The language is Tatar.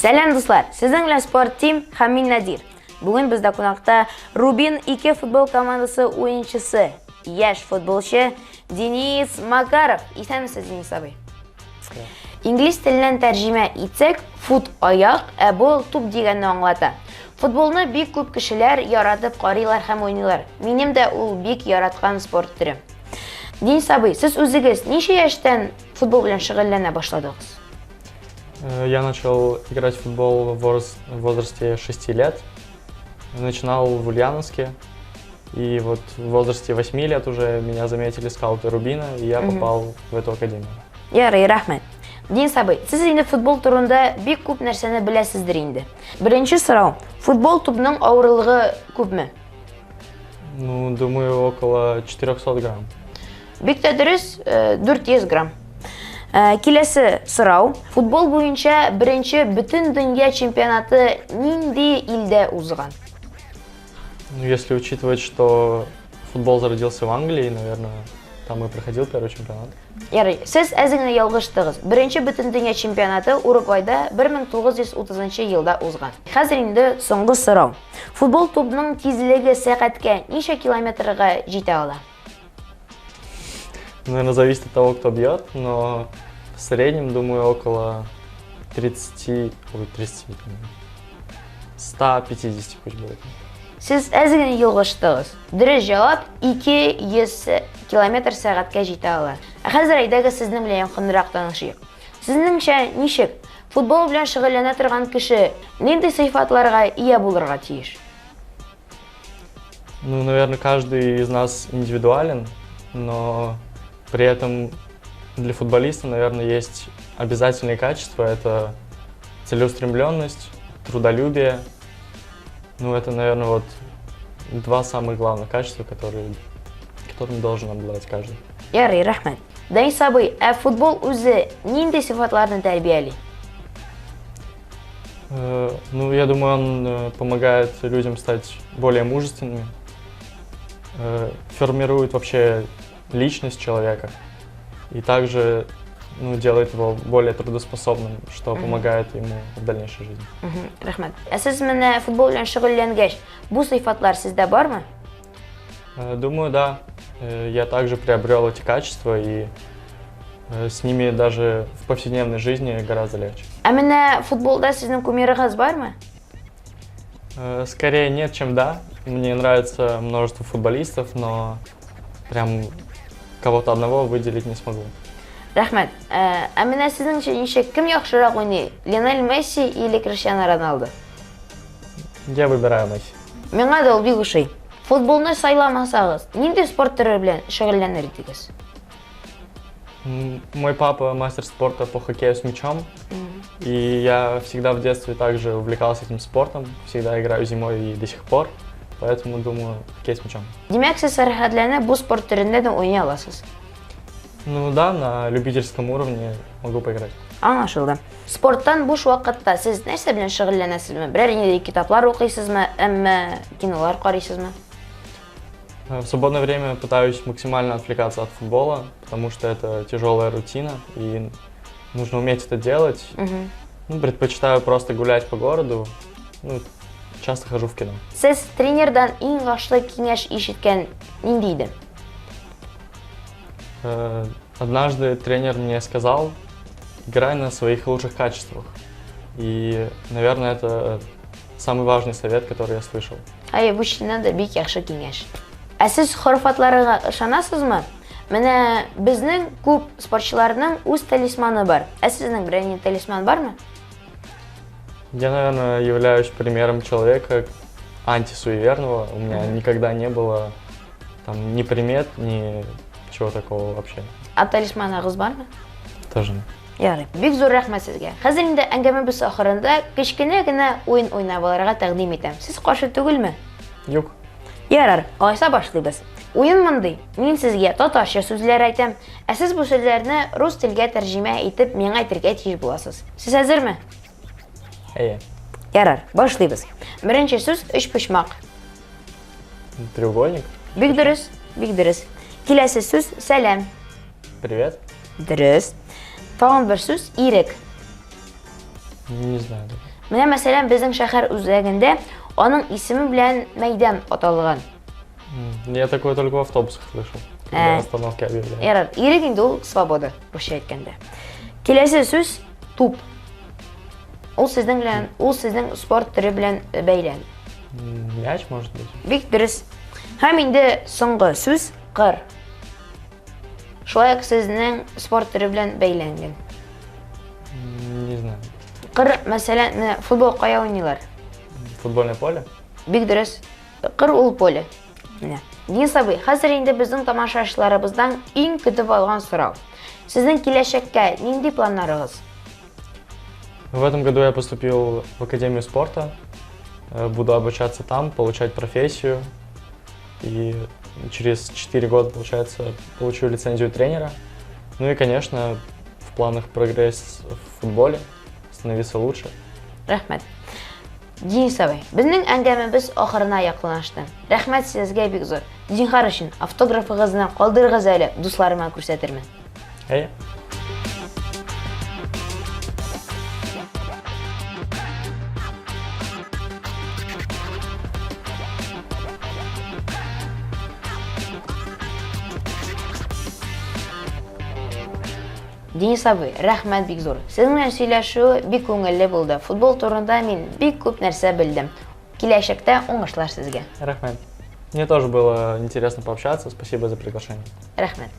Сәлем дуслар, сезнең белән спорт тим һәм мин Надир. Бүген бездә кунакта Рубин 2 футбол командасы уенчысы, яшь футболчы Денис Макаров. Исәнмесез, Денис абый? Инглиз теленнән тәрҗемә итсәк, фут аяк, ә бұл туп дигәнне аңлата. Футболны бик күп кешеләр яратып карыйлар һәм уйныйлар. Минем дә ул бик яраткан спорт төре. Денис абый, сез үзегез ничә яшьтән футбол белән шөгыльләнә башладыгыз? Я начал играть в футбол в возрасте 6 лет. Начинал в Ульяновске. И вот в возрасте 8 лет уже меня заметили скауты Рубина, и я попал в эту академию. Ярый, рәхмәт. Денис абый, сез инде футбол турында бик күп нәрсәне беләсездер инде. Беренче сорау, футбол тупның авырлыгы күпме? Ну, думаю, около 400 грамм. Бик тә дөрес, 400 грамм. Киләсе сорау, футбол буенча беренче бөтен дөнья чемпионаты нинди илдә узган? Ну, если учитывать, что футбол зародился в Англии, наверное, там и проходил первый чемпионат. Ярый, сез әзеңне ялгыштыгыз. Беренче бөтен дөнья чемпионаты Уругвайда 1930 елда узган. Хәзер инде соңгы сорау. Футбол тупның тизлеге сәгатькә ничә километрга җитә ала? Наверное, зависит от того, кто бьет, но в среднем, думаю, около 150 пусть будет. Сез әзегене ялгыштыгыз. Дөрес җавап 200 км сәгатькә җитә ала. Хәзер әйдәгез сезнең белән якынрак танышыйк. Сезнеңчә ничек футбол белән шөгыльләнә торган кеше нинди сыйфатларга ия булырга тиеш? Ну, наверное, каждый из нас индивидуален, но при этом для футболиста, наверное, есть обязательные качества. Это целеустремленность, трудолюбие. Ну, это, наверное, вот два самых главных качества, которыми должен обладать каждый. Ярый, рәхмәт. Денис абый, футбол үзе нинди сыйфатларны тәрбияли? Ну, я думаю, он помогает людям стать более мужественными, формирует вообще личность человека и также делает его более трудоспособным, что помогает ему в дальнейшей жизни. Рәхмәт. Сез менә футбол белән шөгыльләнгәч, бу сыйфатлар сездә бармы? Думаю, да. Я также приобрел эти качества, и с ними даже в повседневной жизни гораздо легче. А менә футболда сезнең кумирыгыз бармы? Скорее нет, чем да. Мне нравится множество футболистов, но прям кого-то одного выделить не смогу. Рәхмәт. А менә сезнеңчә ничек кем яхшырак уйный? Лионель Месси или Криштиану Роналду? Я выбираю Месси. Миңа да ул бик ошый. Футболны сайламасагыз, нинди спорт төры белән шөгыльләнер идегез? Мой папа мастер спорта по хоккею с мячом, и я всегда в детстве также увлекался этим спортом, всегда играю зимой и до сих пор, поэтому думаю, хоккей с мячом. Димәк, сез сәрхәтләнә бу спорт төрендә дә уйный аласыз? Ну да, на любительском уровне могу поиграть. Аңлашылды. Спорттан буш вакытта сез нәрсә белән шөгыльләнәсезме? Берәр инде китаплар укыйсызмы, әмма кинолар карыйсызмы? В свободное время пытаюсь максимально отвлекаться от футбола, потому что это тяжелая рутина, и нужно уметь это делать. Предпочитаю просто гулять по городу, часто хожу в кино. Сез тренердан иң яхшы киңәш ишеткән нинди иде? Однажды тренер мне сказал: играй на своих лучших качествах. И, наверное, это самый важный совет, который я слышал. Бу чыннан да бик яхшы киңәш. Ә сез хорафатларга ышанасызмы? Менә безнең күп спортчыларның үз талисманы бар. Ә сезнең берәр талисман бармы? Я, наверное, являюсь примером человека антисуеверного. У меня никогда не было ни примет, ни чего такого вообще. А талисманагыз бармы? Тоже. Ярый. Бик зур рәхмәт сезгә. Хәзер инде әңгәмәбез ахырында кечкенә генә уен уйнап алырга тәкъдим итәм. Сез каршы түгелме? Юк. Ярар, алайса башлыйбыз. Уен мондый. Мин сезгә татарча сүзләр әйтәм, ә сез бу сүзләрне рус телгә тәрҗемә итеп миңа әйтергә тиеш буласыз. Сез хәзерме? Ярар, башлыйбыз. Беренче сүз өчпочмак. Треугольник. Бик дөрес, бик дөрес. Киләсе сүз сәлам. Привет. Дөрес. Тагын бер сүз ирек. Не знаю. Менә мәсәлән, безнең шәһәр үзәгендә аның исеме белән мәйдан аталган. Я такое только в автобусах слышал, когда остановки объявляют. Ярар, ирек инде ул свобода, бурча әйткәндә. Киләсе сүз туп. Ул сезнең спорт төре белән бәйлән. Мяч, может быть? Бик дөрес. Һәм инде соңгы сүз кыр. Шулай ук сезнең спорт төре белән бәйләнгән. Не знаю. Кыр, мәсәлән, менә футбол кая уйныйлар? Футбольное поле? Бик дөрес. Кыр ул поле. Менә. Денис абый, хәзер инде безнең тамашачыларыбыздан иң көтеп алган сорау. Сезнең киләчәккә нинди планнарыгыз? В этом году я поступил в Академию спорта. Буду обучаться там, получать профессию. И через 4 года, получается, получу лицензию тренера. Ну и, конечно, в планах прогресс в футболе, становиться лучше. Рәхмәт. Денис абый, безнең әңгәмәбез ахырына якынлашты. Рәхмәт сезгә бик зур. Зинһар өчен автографыгызны калдырыгыз әле, дусларыма күрсәтермен. Эй! Денис абый, рәхмәт бик зур. Сезнең белән сөйләшү бик күңелле булды. Футбол турында мин бик күп нәрсә белдем. Киләчәктә уңышлар сезгә. Рахмет. Мне тоже было интересно пообщаться. Спасибо за приглашение. Рәхмәт.